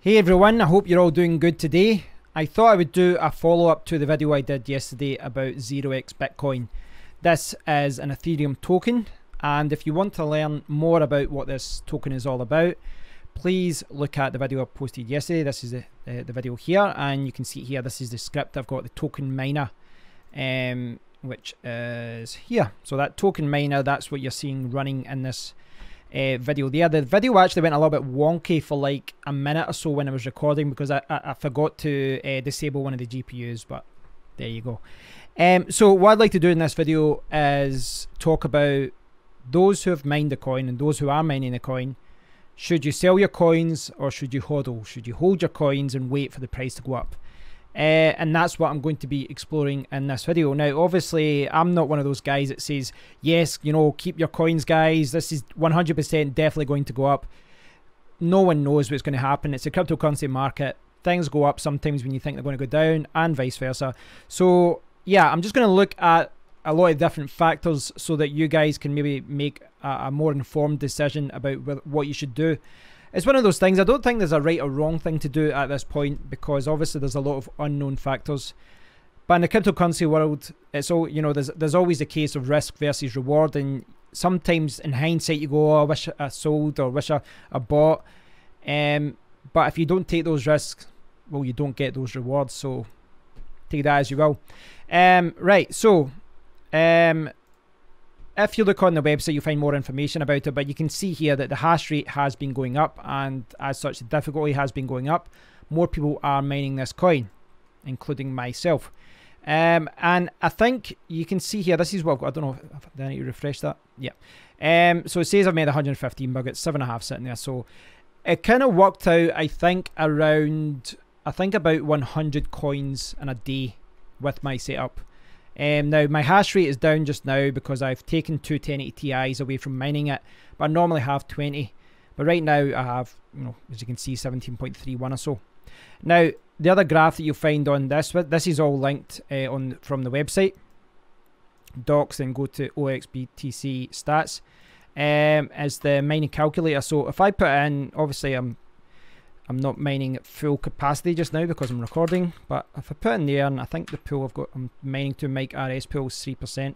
Hey everyone, I hope you're all doing good today. I thought I would do a follow-up to the video I did yesterday about 0xBitcoin. This is an Ethereum token, and if you want to learn more about what this token is all about, please look at the video I posted yesterday. This is the video here, and you can see here, this is the script. I've got the token miner, which is here. So that token miner, that's what you're seeing running in this video there. The video actually went a little bit wonky for like a minute or so when I was recording because I forgot to disable one of the GPUs, but there you go. So what I'd like to do in this video is talk about those who have mined the coin and those who are mining the coin. Should you sell your coins or should you HODL? Should you hold your coins and wait for the price to go up? And that's what I'm going to be exploring in this video. Now, obviously, I'm not one of those guys that says, yes, you know, keep your coins, guys. This is 100% definitely going to go up. No one knows what's going to happen. It's a cryptocurrency market. Things go up sometimes when you think they're going to go down and vice versa. So, yeah, I'm just going to look at a lot of different factors so that you guys can maybe make a more informed decision about what you should do. It's one of those things. I don't think there's a right or wrong thing to do at this point because obviously there's a lot of unknown factors. But in the cryptocurrency world, it's all, you know, there's always a case of risk versus reward, and sometimes in hindsight you go, oh, I wish I sold or wish I bought. But if you don't take those risks, well, you don't get those rewards. So take that as you will. Right. So if you look on the website, you'll find more information about it, but you can see here that the hash rate has been going up, and as such, the difficulty has been going up. More people are mining this coin, including myself. And I think you can see here, this is what I've got. I don't know if I need to refresh that. Yeah. So it says I've made 115, but I've got 7.5 sitting there. So it kind of worked out, I think, around, about 100 coins in a day with my setup. Now my hash rate is down just now because I've taken two 1080 Ti's away from mining it, but I normally have 20. But right now I have, you know, as you can see, 17.31 or so. Now the other graph that you'll find on this is all linked from the website docs, then go to OXBTC stats as the mining calculator. So if I put in, obviously I'm not mining at full capacity just now because I'm recording, but if I put in there, and I think the pool I'm mining to Mike RS pool is 3%.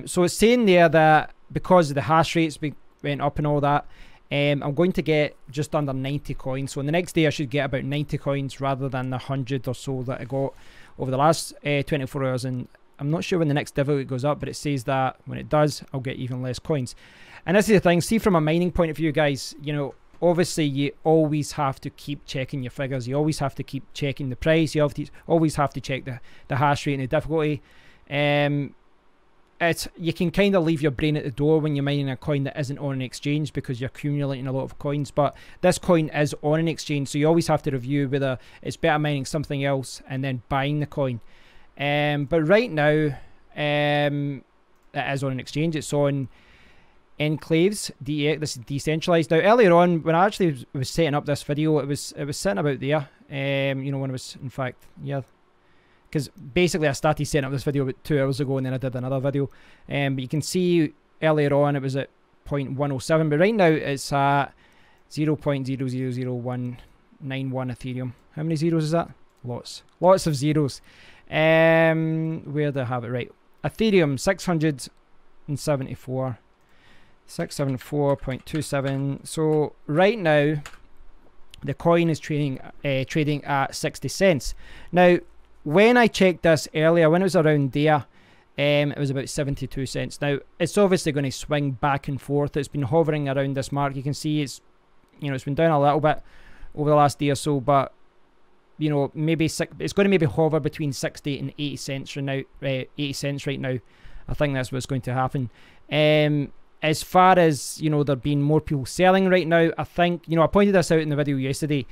So it's saying there that because the hash rates went up and all that, I'm going to get just under 90 coins. So in the next day I should get about 90 coins rather than the 100 or so that I got over the last 24 hours. And I'm not sure when the next divot goes up, but it says that when it does, I'll get even less coins. And this is the thing, see, from a mining point of view, guys, you know, obviously you always have to keep checking your figures. You always have to keep checking the price. You always have to check the hash rate and the difficulty. You can kind of leave your brain at the door when you're mining a coin that isn't on an exchange because you're accumulating a lot of coins. But this coin is on an exchange, so you always have to review whether it's better mining something else and then buying the coin. But right now, it is on an exchange. It's on Enclaves, this is decentralized. Now earlier on when I actually was setting up this video, it was sitting about there, you know, when I was, in fact, yeah, because basically I started setting up this video about 2 hours ago and then I did another video, but you can see earlier on it was at 0.107, but right now it's at 0.000191 Ethereum. How many zeros is that? Lots of zeros. Where do I have it? Right, Ethereum 674 674.27. So right now the coin is trading at 60 cents. Now when I checked this earlier, when it was around there, it was about 72 cents. Now it's obviously going to swing back and forth. It's been hovering around this mark. You can see it's, you know, it's been down a little bit over the last day or so, but you know, maybe it's going to maybe hover between 60 and 80 cents right now. 80 cents right now. I think that's what's going to happen. As far as, you know, there being more people selling right now, I think, you know, I pointed this out in the video yesterday.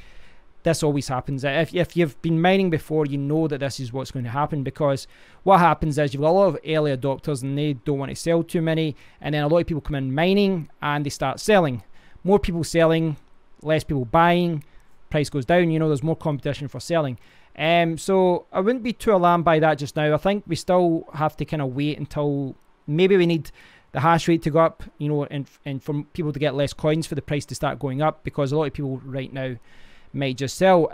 This always happens. If you've been mining before, you know that this is what's going to happen, because what happens is you've got a lot of early adopters and they don't want to sell too many, and then a lot of people come in mining and they start selling. More people selling, less people buying, price goes down, you know, there's more competition for selling. So I wouldn't be too alarmed by that just now. I think we still have to kind of wait until maybe we need the hash rate to go up, you know, and for people to get less coins for the price to start going up, because a lot of people right now might just sell.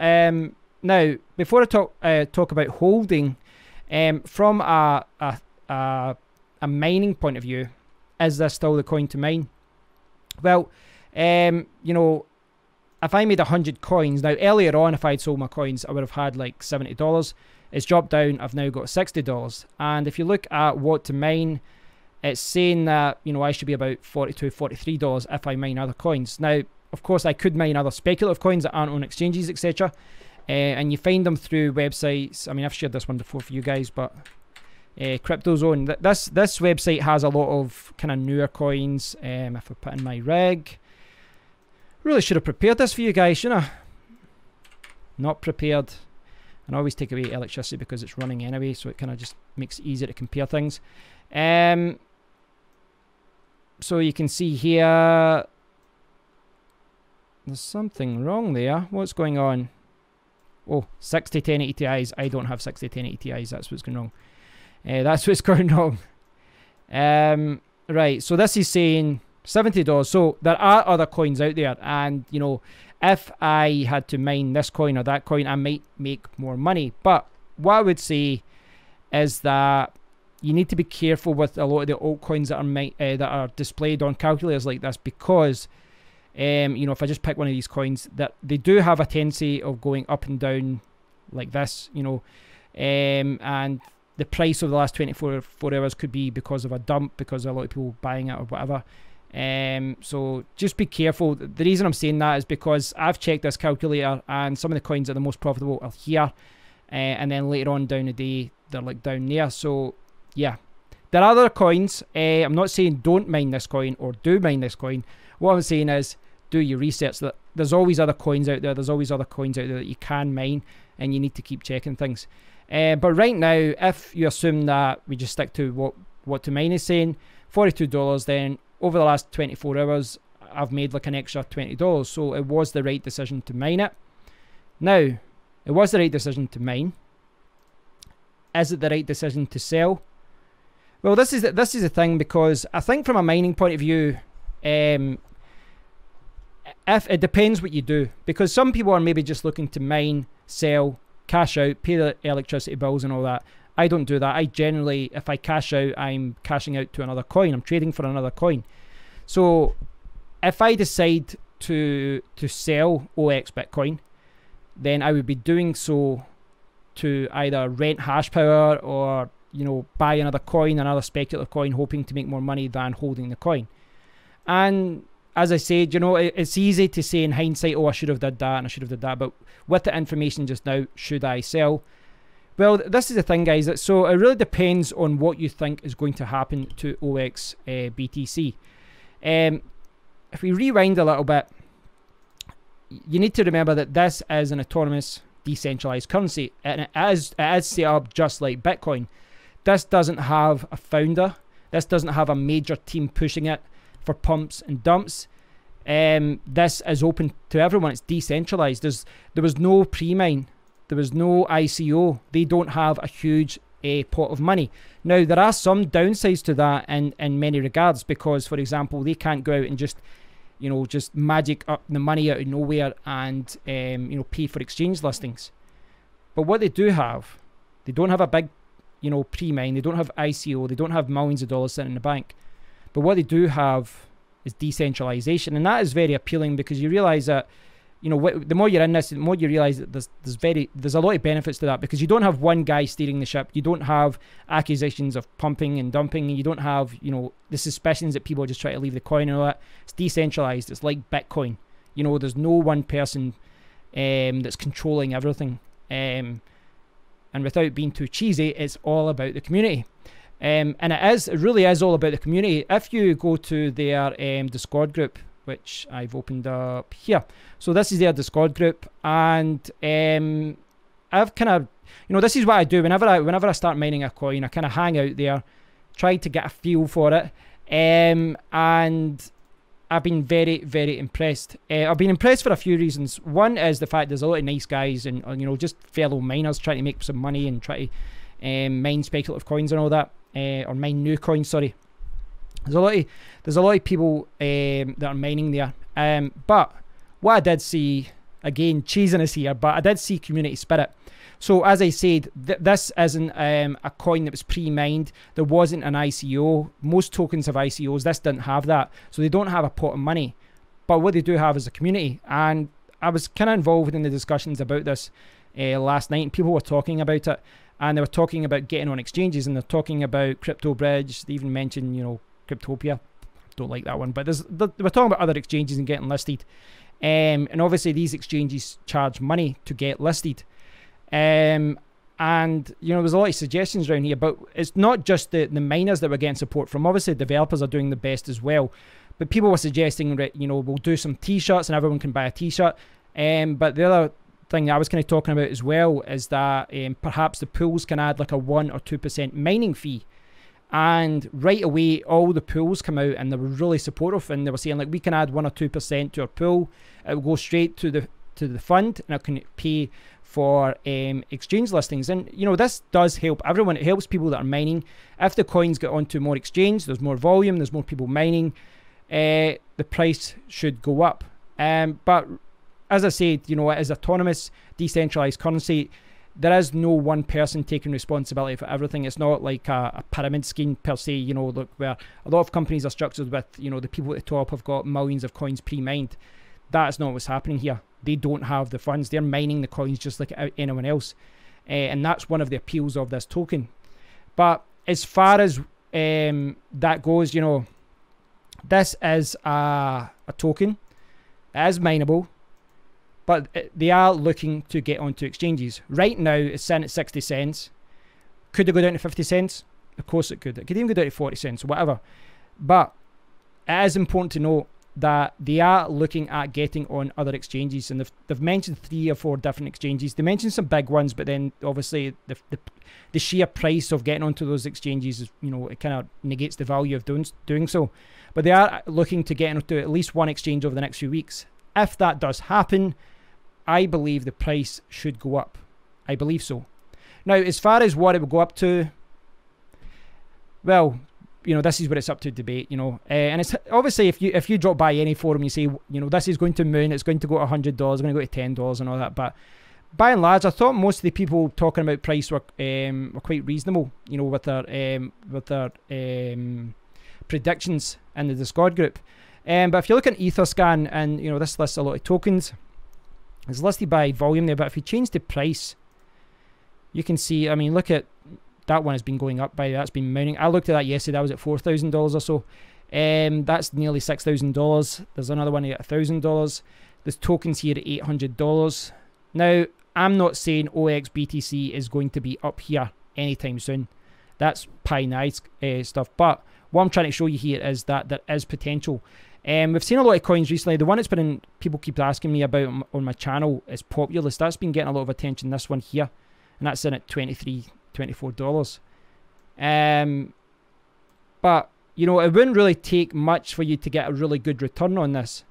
Now, before I talk about holding, from a mining point of view, is this still the coin to mine? Well, you know, if I made 100 coins, now earlier on, if I'd sold my coins, I would have had like $70. It's dropped down. I've now got $60. And if you look at what to mine, it's saying that, you know, I should be about $42, $43 if I mine other coins. Now, of course, I could mine other speculative coins that aren't on exchanges, etc. And you find them through websites. I mean, I've shared this one before for you guys, but CryptoZone. This website has a lot of kind of newer coins. If I put in my rig, really should have prepared this for you guys, shouldn't I? Not prepared. And I always take away electricity because it's running anyway, so it kind of just makes it easier to compare things. So you can see here, there's something wrong there. What's going on? Oh, 601080 Ti's. I don't have 601080 Ti's. That's what's going wrong. That's what's going wrong. Right, so this is saying $70. So there are other coins out there, and you know, if I had to mine this coin or that coin, I might make more money. But what I would say is that you need to be careful with a lot of the altcoins that are displayed on calculators like this, because you know, if I just pick one of these coins, that they do have a tendency of going up and down like this, you know, and the price of the last 24 hours could be because of a dump, because of a lot of people buying it or whatever. So just be careful. The reason I'm saying that is because I've checked this calculator, and some of the coins that are the most profitable are here, and then later on down the day they're like down there. So yeah, there are other coins. I'm not saying don't mine this coin or do mine this coin. What I'm saying is do your research. That there's always other coins out there. There's always other coins out there that you can mine, and you need to keep checking things. But right now, if you assume that we just stick to what to mine is saying, $42, then over the last 24 hours, I've made like an extra $20. So it was the right decision to mine it. Now, it was the right decision to mine. Is it the right decision to sell? Well, this is the thing, because I think from a mining point of view, if it depends what you do, because some people are maybe just looking to mine, sell, cash out, pay the electricity bills and all that. I don't do that. I generally, if I cash out, I'm cashing out to another coin. I'm trading for another coin. So if I decide to sell 0xBitcoin, then I would be doing so to either rent HashPower or, you know, buy another coin, another speculative coin, hoping to make more money than holding the coin. And as I said, you know, it's easy to say in hindsight, oh, I should have did that and I should have did that. But with the information just now, should I sell? Well, this is the thing, guys. So it really depends on what you think is going to happen to BTC. If we rewind a little bit, you need to remember that this is an autonomous, decentralized currency, and it is set up just like Bitcoin. This doesn't have a founder. This doesn't have a major team pushing it for pumps and dumps. This is open to everyone. It's decentralized. There was no pre-mine. There was no ICO. They don't have a huge pot of money. Now, there are some downsides to that in many regards, because, for example, they can't go out and just, you know, just magic up the money out of nowhere and, you know, pay for exchange listings. But what they do have, they don't have a big, you know, pre-mine. They don't have ICO. They don't have millions of dollars sitting in the bank. But what they do have is decentralization, and that is very appealing, because you realize that, you know, the more you're in this, the more you realize that there's a lot of benefits to that, because you don't have one guy steering the ship. You don't have accusations of pumping and dumping, and you don't have, you know, the suspicions that people just try to leave the coin and all that. It's decentralized. It's like Bitcoin. You know, there's no one person that's controlling everything. And without being too cheesy, it's all about the community. And it really is all about the community. If you go to their Discord group, which I've opened up here, so this is their Discord group, and I've kind of, you know, this is what I do whenever I start mining a coin. I kind of hang out there, try to get a feel for it, and I've been very, very impressed. I've been impressed for a few reasons. One is the fact there's a lot of nice guys and, you know, just fellow miners trying to make some money and try to mine speculative coins and all that, or mine new coins, sorry. There's a lot of people that are mining there. But what I did see again cheesing us here, but I did see community spirit. So as I said, this isn't a coin that was pre-mined. There wasn't an ICO. Most tokens have ICOs. This didn't have that. So they don't have a pot of money. But what they do have is a community. And I was kind of involved in the discussions about this last night. And people were talking about it. And they were talking about getting on exchanges. And they're talking about Crypto Bridge. They even mentioned, you know, Cryptopia. Don't like that one. But they were talking about other exchanges and getting listed. And obviously these exchanges charge money to get listed. And you know, there's a lot of suggestions around here, but it's not just the miners that we're getting support from. Obviously developers are doing the best as well, but people were suggesting that, you know, we'll do some t-shirts and everyone can buy a t-shirt. But the other thing that I was kind of talking about as well is that perhaps the pools can add like a 1 or 2% mining fee. And right away all the pools come out and they were really supportive, and they were saying like, we can add 1 or 2% to our pool, it will go straight to the fund, and it can pay for exchange listings. And you know, this does help everyone. It helps people that are mining. If the coins get onto more exchange, there's more volume, there's more people mining, the price should go up. But as I said, you know, it is autonomous, decentralized currency. There is no one person taking responsibility for everything. It's not like a pyramid scheme per se, you know, look, where a lot of companies are structured with, you know, the people at the top have got millions of coins pre-mined. That's not what's happening here. They don't have the funds. They're mining the coins just like anyone else. And that's one of the appeals of this token. But as far as that goes, you know, this is a token. It is mineable. But they are looking to get onto exchanges. Right now, it's sitting at 60 cents. Could it go down to 50 cents? Of course it could. It could even go down to 40 cents or whatever. But it is important to note that they are looking at getting on other exchanges, and they've mentioned 3 or 4 different exchanges. They mentioned some big ones, but then obviously the sheer price of getting onto those exchanges is, you know, it kind of negates the value of doing so. But they are looking to get onto at least one exchange over the next few weeks. If that does happen, I believe the price should go up. I believe so. Now, as far as what it will go up to, well, you know, this is what it's up to debate, you know. And it's obviously, if you drop by any forum, you say, you know, this is going to moon, it's going to go to $100, it's going to go to $10 and all that. But by and large, I thought most of the people talking about price were quite reasonable, you know, with their predictions in the Discord group. But if you look at Etherscan, and you know, this lists a lot of tokens. It's listed by volume there, but if you change the price, you can see, I mean, look at that one has been going up by, that's been mounting. I looked at that yesterday, that was at $4,000 or so. That's nearly $6,000. There's another one at $1,000. There's tokens here at $800. Now, I'm not saying OXBTC is going to be up here anytime soon. That's pie in the eyes stuff. But what I'm trying to show you here is that there is potential. We've seen a lot of coins recently. The one that's been in, people keep asking me about on my channel is Populous. That's been getting a lot of attention, this one here. And that's in at $23, $24. But, you know, it wouldn't really take much for you to get a really good return on this.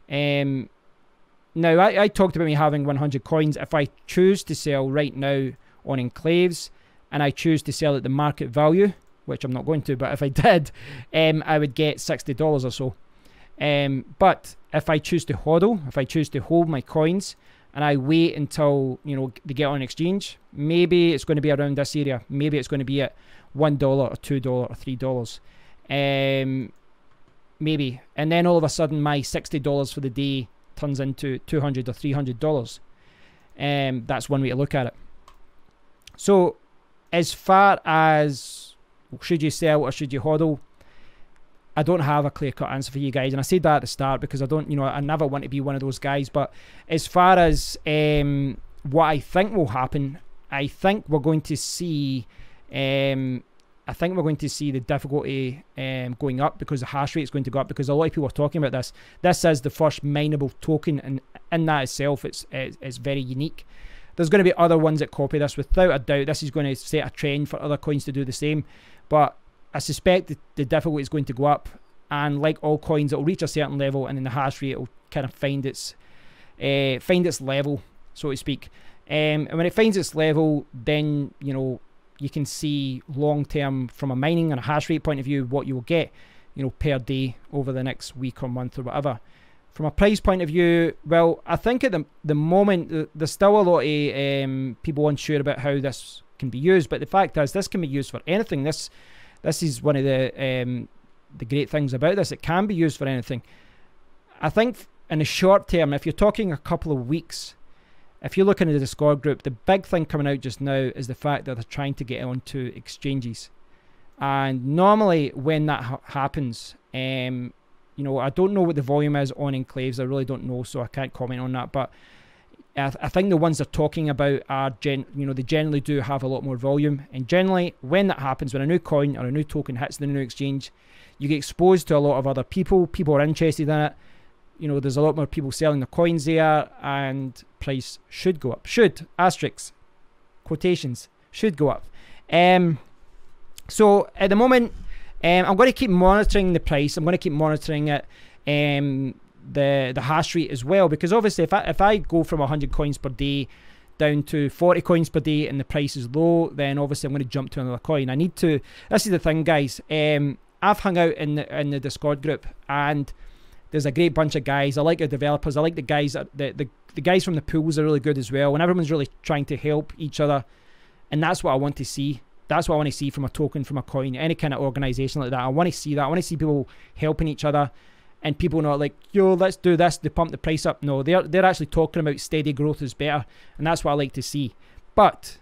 Now, I talked about me having 100 coins. If I choose to sell right now on enclaves, and I choose to sell at the market value, which I'm not going to, but if I did, I would get $60 or so. But if I choose to HODL, if I choose to hold my coins, and I wait until, you know, they get on exchange, maybe it's going to be around this area. Maybe it's going to be at $1 or $2 or $3. Maybe. And then all of a sudden my $60 for the day turns into $200 or $300. That's one way to look at it. So as far as should you sell or should you HODL, I don't have a clear-cut answer for you guys, and I said that at the start because I don't, you know, I never want to be one of those guys. But as far as what I think will happen, I think we're going to see, the difficulty going up, because the hash rate is going to go up, because a lot of people are talking about this. This is the first mineable token, and in that itself, it's very unique. There's going to be other ones that copy this without a doubt. This is going to set a trend for other coins to do the same. But I suspect the difficulty is going to go up, and like all coins, it will reach a certain level, and then the hash rate will kind of find its level, so to speak. And when it finds its level, then, you know, you can see long term from a mining and a hash rate point of view what you will get, you know, per day over the next week or month or whatever. From a price point of view, well, I think at the moment, there's still a lot of people unsure about how this can be used. But the fact is, this can be used for anything. This is one of the great things about this. It can be used for anything. I think in the short term, if you're talking a couple of weeks, if you look into the Discord group, the big thing coming out just now is the fact that they're trying to get onto exchanges. And normally when that happens, you know, I don't know what the volume is on enclaves. I really don't know, so I can't comment on that. But I think the ones they're talking about are, you know, they generally do have a lot more volume. And generally, when that happens, when a new coin or a new token hits the new exchange, you get exposed to a lot of other people. People are interested in it. You know, there's a lot more people selling the coins there, and price should go up. Should, asterisks, quotations, should go up. So at the moment, I'm going to keep monitoring the price. I'm going to keep monitoring it, the hash rate as well, because obviously if I go from 100 coins per day down to 40 coins per day and the price is low, then obviously I'm going to jump to another coin. I need to. This is the thing, guys. I've hung out in the Discord group, and there's a great bunch of guys. I like the developers. I like the guys. The guys from the pools are really good as well, and everyone's really trying to help each other, and that's what I want to see. That's what I want to see from a token, from a coin, any kind of organization like that. I want to see that. I want to see people helping each other, and people not like, yo, let's do this to pump the price up. No, they're actually talking about steady growth is better, and that's what I like to see. But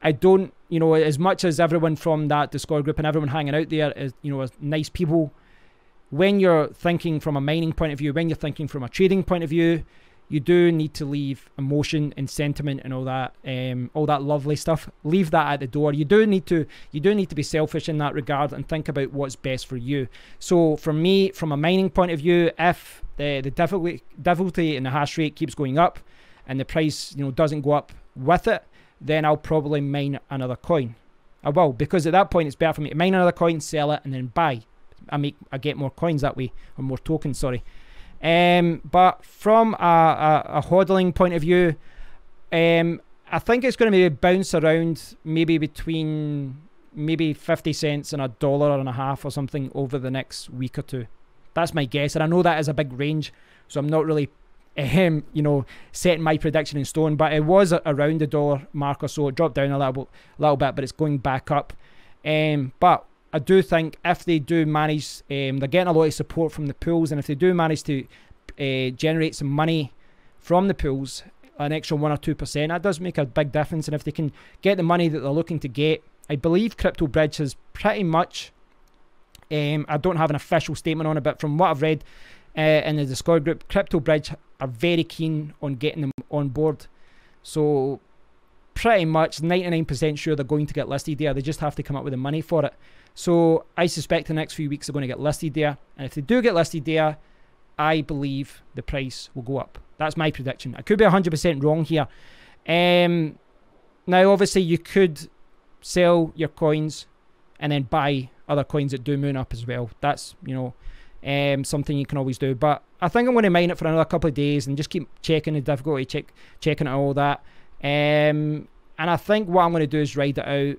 I don't, you know, as much as everyone from that Discord group and everyone hanging out there is, you know, is nice people, when you're thinking from a mining point of view, when you're thinking from a trading point of view, you do need to leave emotion and sentiment and all that lovely stuff. Leave that at the door. You do need to be selfish in that regard and think about what's best for you. So for me, from a mining point of view, if the difficulty in the hash rate keeps going up and the price, you know, doesn't go up with it, then I'll probably mine another coin. I will, because at that point it's better for me to mine another coin, sell it, and then buy. I get more coins that way, or more tokens, sorry. But from a hodling point of view, I think it's going to be bounce around maybe between 50 cents and $1.50 or something over the next week or two. That's my guess, and I know that is a big range, so I'm not really you know, setting my prediction in stone, but it was around the dollar mark or so. It dropped down a little bit, but it's going back up. But I do think if they do manage, they're getting a lot of support from the pools, and if they do manage to generate some money from the pools, an extra 1 or 2%, that does make a big difference. And if they can get the money that they're looking to get, I believe CryptoBridge has pretty much, I don't have an official statement on it, but from what I've read in the Discord group, CryptoBridge are very keen on getting them on board. So pretty much 99% sure they're going to get listed there. They just have to come up with the money for it. So I suspect the next few weeks they're going to get listed there. And if they do get listed there, I believe the price will go up. That's my prediction. I could be 100% wrong here. Now, obviously, you could sell your coins and then buy other coins that do moon up as well. That's, you know, something you can always do. But I think I'm going to mine it for another couple of days and just keep checking the difficulty, checking all that. And I think what I'm going to do is ride it out.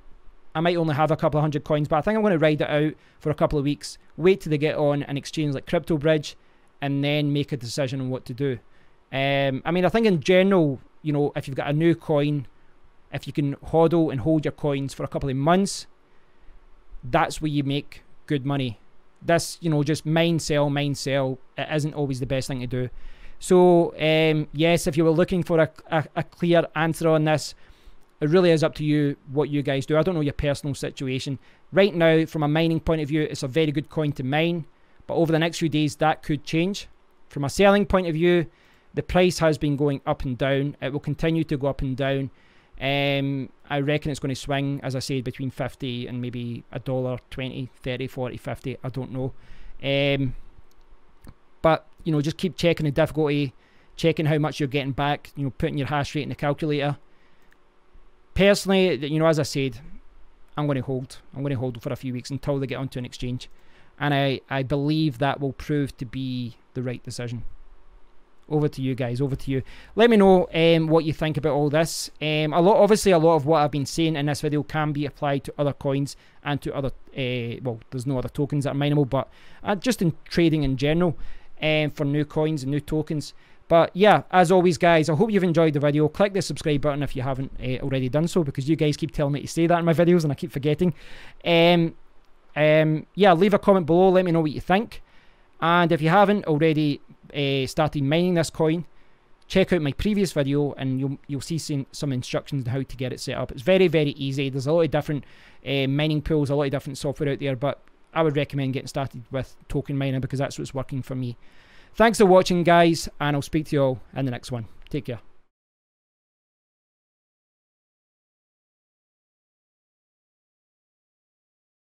I might only have a couple of 100 coins, but I think I'm going to ride it out for a couple of weeks, wait till they get on an exchange like CryptoBridge, and then make a decision on what to do. I mean, I think in general, you know, if you've got a new coin, if you can hodl and hold your coins for a couple of months, that's where you make good money. This, you know, just mine, sell, it isn't always the best thing to do. So, yes, if you were looking for a clear answer on this, it really is up to you what you guys do. I don't know your personal situation. Right now, from a mining point of view, it's a very good coin to mine. But over the next few days, that could change. From a selling point of view, the price has been going up and down. It will continue to go up and down. I reckon it's going to swing, as I said, between 50 and maybe $1.20, 30, 40, 50. I don't know. But, you know, just keep checking the difficulty, checking how much you're getting back, you know, putting your hash rate in the calculator. Personally, you know, as I said, I'm going to hold. I'm going to hold for a few weeks until they get onto an exchange. And I believe that will prove to be the right decision. Over to you guys, over to you. Let me know what you think about all this. Obviously, a lot of what I've been saying in this video can be applied to other coins and to other, well, there's no other tokens that are mineable, but just in trading in general. for new coins and new tokens. But yeah, as always, guys, I hope you've enjoyed the video. Click the subscribe button if you haven't already done so, because you guys keep telling me to say that in my videos and I keep forgetting. Yeah, leave a comment below. Let me know what you think. And if you haven't already started mining this coin, check out my previous video and you'll see some instructions on how to get it set up. It's very, very easy. There's a lot of different mining pools, a lot of different software out there, but I would recommend getting started with token mining because that's what's working for me. Thanks for watching, guys, and I'll speak to you all in the next one. Take care.